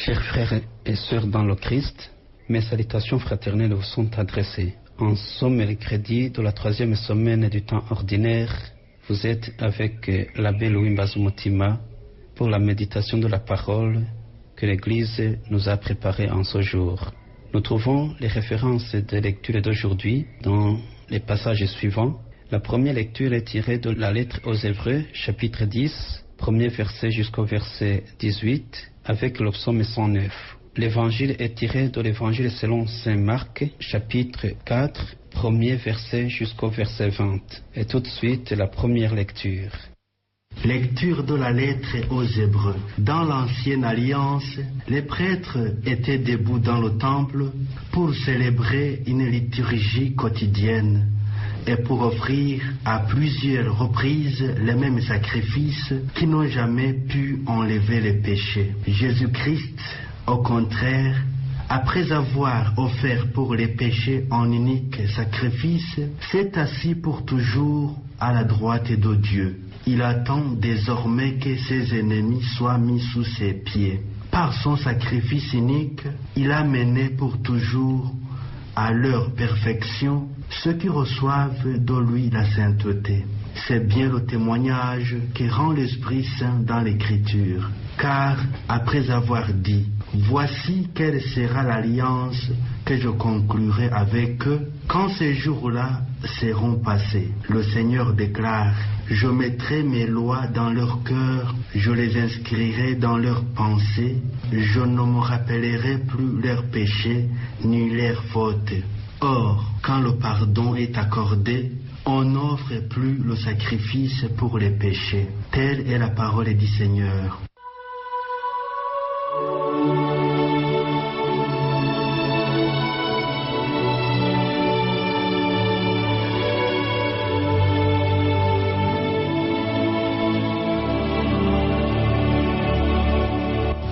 Chers frères et sœurs dans le Christ, mes salutations fraternelles vous sont adressées. En ce mercredi de la 3e semaine du temps ordinaire, vous êtes avec l'abbé Louis Mbazumutima pour la méditation de la parole que l'Église nous a préparée en ce jour. Nous trouvons les références de lecture d'aujourd'hui dans les passages suivants. La première lecture est tirée de la lettre aux Hébreux, chapitre 10, premier verset jusqu'au verset 18, avec le psaume 109. L'évangile est tiré de l'évangile selon saint Marc, chapitre 4, premier verset jusqu'au verset 20. Et tout de suite, la première lecture. Lecture de la lettre aux Hébreux. Dans l'ancienne alliance, les prêtres étaient debout dans le temple pour célébrer une liturgie quotidienne et pour offrir à plusieurs reprises les mêmes sacrifices qui n'ont jamais pu enlever les péchés. Jésus-Christ, au contraire, après avoir offert pour les péchés un unique sacrifice, s'est assis pour toujours à la droite de Dieu. Il attend désormais que ses ennemis soient mis sous ses pieds. Par son sacrifice unique, il a mené pour toujours à leur perfection ceux qui reçoivent de lui la sainteté. C'est bien le témoignage que rend l'Esprit Saint dans l'Écriture. Car après avoir dit « Voici quelle sera l'alliance que je conclurai avec eux quand ces jours-là seront passés. » Le Seigneur déclare « Je mettrai mes lois dans leur cœur, je les inscrirai dans leurs pensées, je ne me rappellerai plus leurs péchés ni leurs fautes. » Or, quand le pardon est accordé, on n'offre plus le sacrifice pour les péchés. Telle est la parole du Seigneur.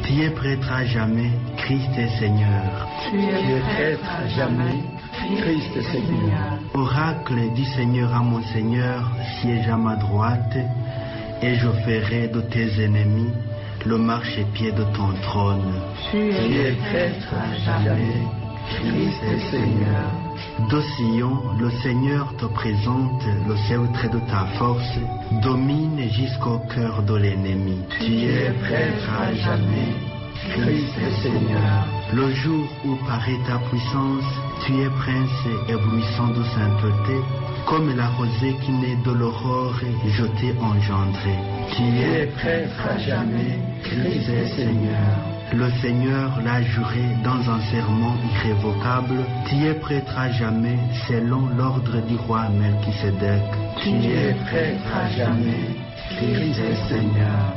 Tu es prêtre à jamais, Christ est Seigneur. Tu es prêtre à jamais, Christ est Seigneur. Oracle du Seigneur à mon Seigneur, siège à ma droite, et je ferai de tes ennemis le marchepied de ton trône. Tu es prêtre à jamais, Christ est Seigneur. De Sion, le Seigneur te présente le sceptre de ta force, domine jusqu'au cœur de l'ennemi. Tu es prêtre à jamais, Christ est Seigneur. Le jour où paraît ta puissance, tu es prince éblouissant de sainteté, comme la rosée qui naît de l'aurore jetée engendrée. Tu es prêtre à jamais, Christ est Seigneur. Le Seigneur l'a juré dans un serment irrévocable, tu es prêtre à jamais selon l'ordre du roi Melchisédek. Tu es prêtre à jamais, Christ est Seigneur.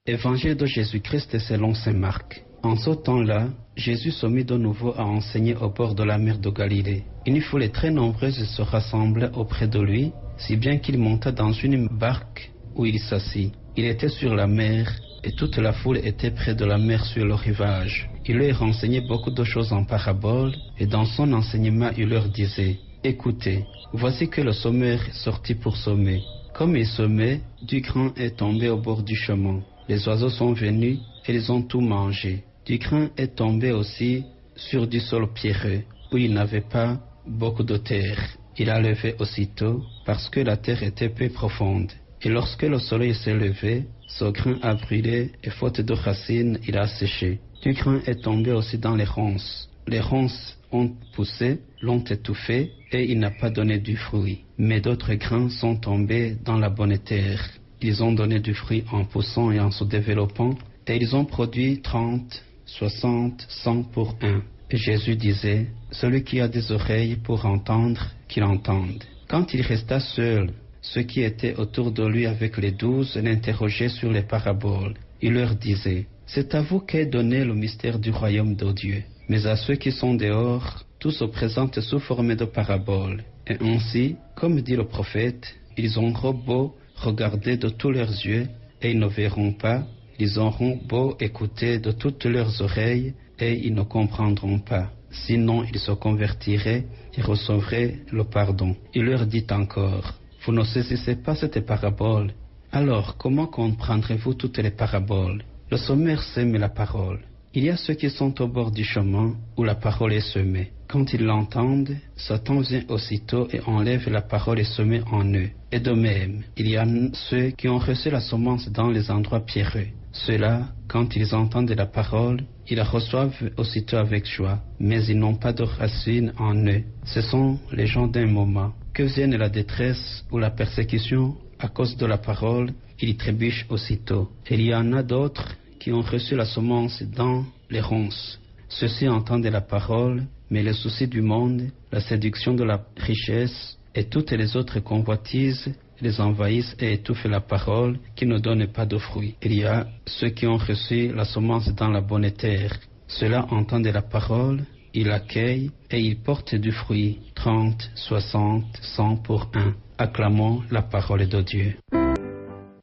Évangile de Jésus-Christ selon saint Marc. En ce temps-là, Jésus se mit de nouveau à enseigner au bord de la mer de Galilée. Une foule très nombreuse se rassembla auprès de lui, si bien qu'il monta dans une barque où il s'assit. Il était sur la mer, et toute la foule était près de la mer sur le rivage. Il leur enseignait beaucoup de choses en paraboles, et dans son enseignement il leur disait « Écoutez, voici que le sommeur sortit pour sommer. Comme il sommait, du grain est tombé au bord du chemin. Les oiseaux sont venus et ils ont tout mangé. Du grain est tombé aussi sur du sol pierreux, où il n'avait pas beaucoup de terre. Il a levé aussitôt, parce que la terre était peu profonde. Et lorsque le soleil s'est levé, ce grain a brûlé, et faute de racines, il a séché. Du grain est tombé aussi dans les ronces. Les ronces ont poussé, l'ont étouffé, et il n'a pas donné du fruit. Mais d'autres grains sont tombés dans la bonne terre. Ils ont donné du fruit en poussant et en se développant, et ils ont produit 30, 60, 100 pour un. Et Jésus disait, celui qui a des oreilles pour entendre, qu'il entende. Quand il resta seul, ceux qui étaient autour de lui avec les 12 l'interrogeaient sur les paraboles. Il leur disait, c'est à vous qu'est donné le mystère du royaume de Dieu. Mais à ceux qui sont dehors, tout se présente sous forme de paraboles. Et ainsi, Comme dit le prophète, ils auront beau regarder de tous leurs yeux et ils ne verront pas, ils auront beau écouter de toutes leurs oreilles et ils ne comprendront pas. Sinon ils se convertiraient et recevraient le pardon. Il leur dit encore, vous ne saisissez pas cette parabole. Alors comment comprendrez-vous toutes les paraboles? Le sommaire sème la parole. Il y a ceux qui sont au bord du chemin où la parole est semée. Quand ils l'entendent, Satan vient aussitôt et enlève la parole et semée en eux. Et de même, il y a ceux qui ont reçu la semence dans les endroits pierreux. Ceux-là, quand ils entendent la parole, ils la reçoivent aussitôt avec joie, mais ils n'ont pas de racine en eux. Ce sont les gens d'un moment. Que vienne la détresse ou la persécution à cause de la parole, ils y trébuchent aussitôt. Et il y en a d'autres qui ont reçu la semence dans les ronces. Ceux-ci entendent la parole, mais les soucis du monde, la séduction de la richesse et toutes les autres convoitises les envahissent et étouffent la parole qui ne donne pas de fruits. Il y a ceux qui ont reçu la semence dans la bonne terre. Ceux-là entendent la parole, ils l'accueillent et ils portent du fruit, 30, 60, 100 pour un. Acclamons la parole de Dieu.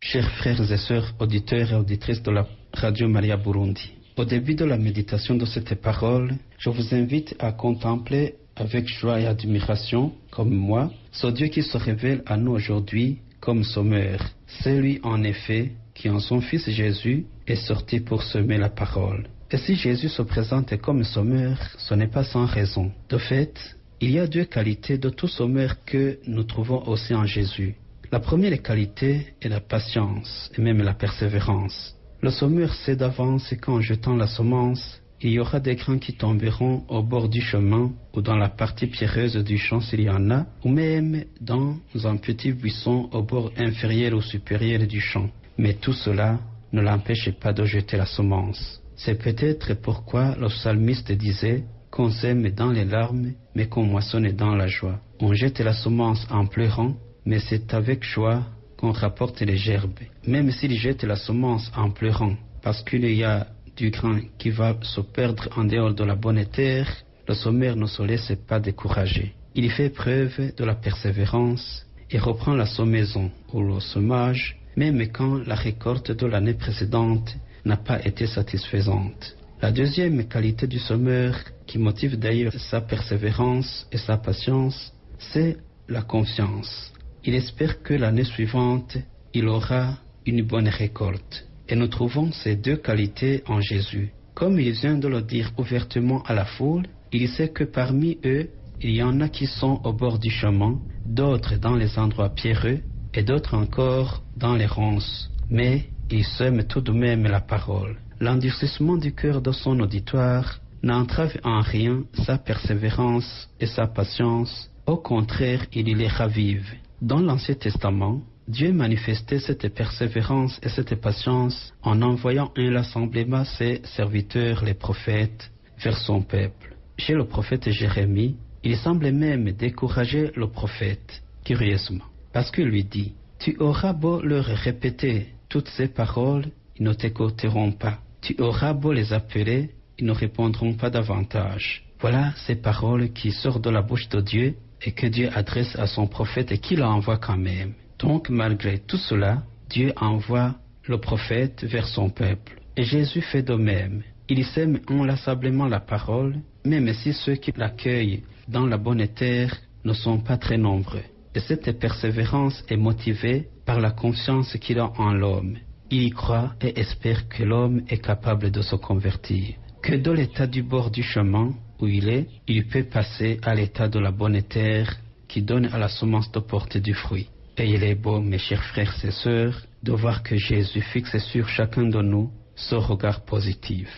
Chers frères et sœurs, auditeurs et auditrices de la Radio Maria Burundi, au début de la méditation de cette parole, je vous invite à contempler avec joie et admiration, comme moi, ce Dieu qui se révèle à nous aujourd'hui comme Sommeur. C'est lui, en effet, qui en son Fils Jésus est sorti pour semer la parole. Et si Jésus se présente comme Sommeur, ce n'est pas sans raison. De fait, il y a deux qualités de tout Sommeur que nous trouvons aussi en Jésus. La première qualité est la patience et même la persévérance. Le Sommeur sait d'avance qu'en jetant la semence, il y aura des grains qui tomberont au bord du chemin ou dans la partie pierreuse du champ s'il y en a, ou même dans un petit buisson au bord inférieur ou supérieur du champ. Mais tout cela ne l'empêche pas de jeter la semence. C'est peut-être pourquoi le psalmiste disait qu'on sème dans les larmes, mais qu'on moissonne dans la joie. On jette la semence en pleurant, mais c'est avec joie qu'on rapporte les gerbes. Même s'il jette la semence en pleurant, parce qu'il y a du grain qui va se perdre en dehors de la bonne terre, le Sommeur ne se laisse pas décourager. Il fait preuve de la persévérance et reprend la sommaison ou le semage, même quand la récolte de l'année précédente n'a pas été satisfaisante. La deuxième qualité du Sommeur, qui motive d'ailleurs sa persévérance et sa patience, c'est la confiance. Il espère que l'année suivante, il aura une bonne récolte. Et nous trouvons ces deux qualités en Jésus. Comme il vient de le dire ouvertement à la foule, il sait que parmi eux, il y en a qui sont au bord du chemin, d'autres dans les endroits pierreux et d'autres encore dans les ronces. Mais il sème tout de même la parole. L'endurcissement du cœur de son auditoire n'entrave en rien sa persévérance et sa patience. Au contraire, il les ravive. Dans l'Ancien Testament, Dieu manifestait cette persévérance et cette patience en envoyant inlassablement ses serviteurs, les prophètes, vers son peuple. Chez le prophète Jérémie, il semble même décourager le prophète, curieusement, parce qu'il lui dit « Tu auras beau leur répéter toutes ces paroles, ils ne t'écouteront pas. Tu auras beau les appeler, ils ne répondront pas davantage. » Voilà ces paroles qui sortent de la bouche de Dieu et que Dieu adresse à son prophète et qu'il envoie quand même. Donc, malgré tout cela, Dieu envoie le prophète vers son peuple. Et Jésus fait de même. Il sème inlassablement la parole, même si ceux qui l'accueillent dans la bonne terre ne sont pas très nombreux. Et cette persévérance est motivée par la confiance qu'il a en l'homme. Il y croit et espère que l'homme est capable de se convertir. Que de l'état du bord du chemin où il peut passer à l'état de la bonne terre qui donne à la semence de porter du fruit. Et il est beau, mes chers frères et sœurs, de voir que Jésus fixe sur chacun de nous ce regard positif,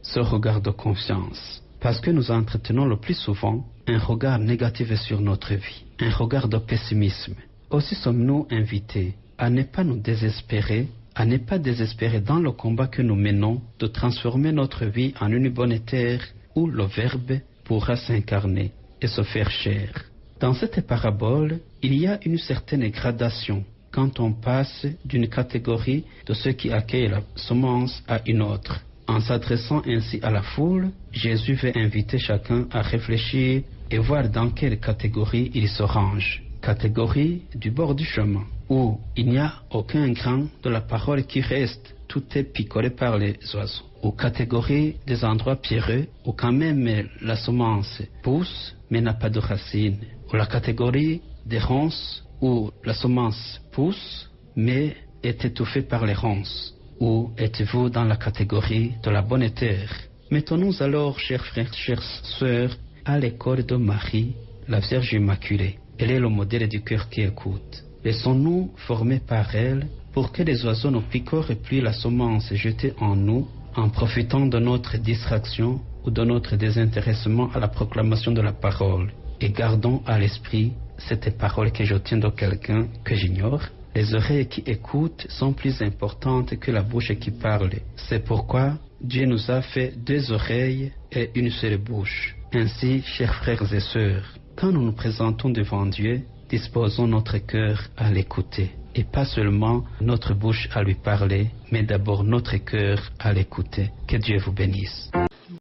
ce regard de confiance. Parce que nous entretenons le plus souvent un regard négatif sur notre vie, un regard de pessimisme. Aussi sommes-nous invités à ne pas nous désespérer, à ne pas désespérer dans le combat que nous menons de transformer notre vie en une bonne terre où le Verbe pourra s'incarner et se faire chair. Dans cette parabole, il y a une certaine gradation quand on passe d'une catégorie de ceux qui accueillent la semence à une autre. En s'adressant ainsi à la foule, Jésus veut inviter chacun à réfléchir et voir dans quelle catégorie il se range. Catégorie du bord du chemin, où il n'y a aucun grain de la parole qui reste, tout est picoré par les oiseaux. Ou catégorie des endroits pierreux, où quand même la semence pousse, mais n'a pas de racines. Ou la catégorie des ronces, où la semence pousse, mais est étouffée par les ronces. Ou êtes-vous dans la catégorie de la bonne terre? Mettons-nous alors, chers frères, chères sœurs, à l'école de Marie, la Vierge Immaculée. Elle est le modèle du cœur qui écoute. Laissons-nous former par elle pour que les oiseaux ne picorent plus la semence jetée en nous en profitant de notre distraction ou de notre désintéressement à la proclamation de la parole. Et gardons à l'esprit cette parole que je tiens de quelqu'un que j'ignore. Les oreilles qui écoutent sont plus importantes que la bouche qui parle. C'est pourquoi Dieu nous a fait 2 oreilles et une seule bouche. Ainsi, chers frères et sœurs, quand nous nous présentons devant Dieu, disposons notre cœur à l'écouter. Et pas seulement notre bouche à lui parler, mais d'abord notre cœur à l'écouter. Que Dieu vous bénisse.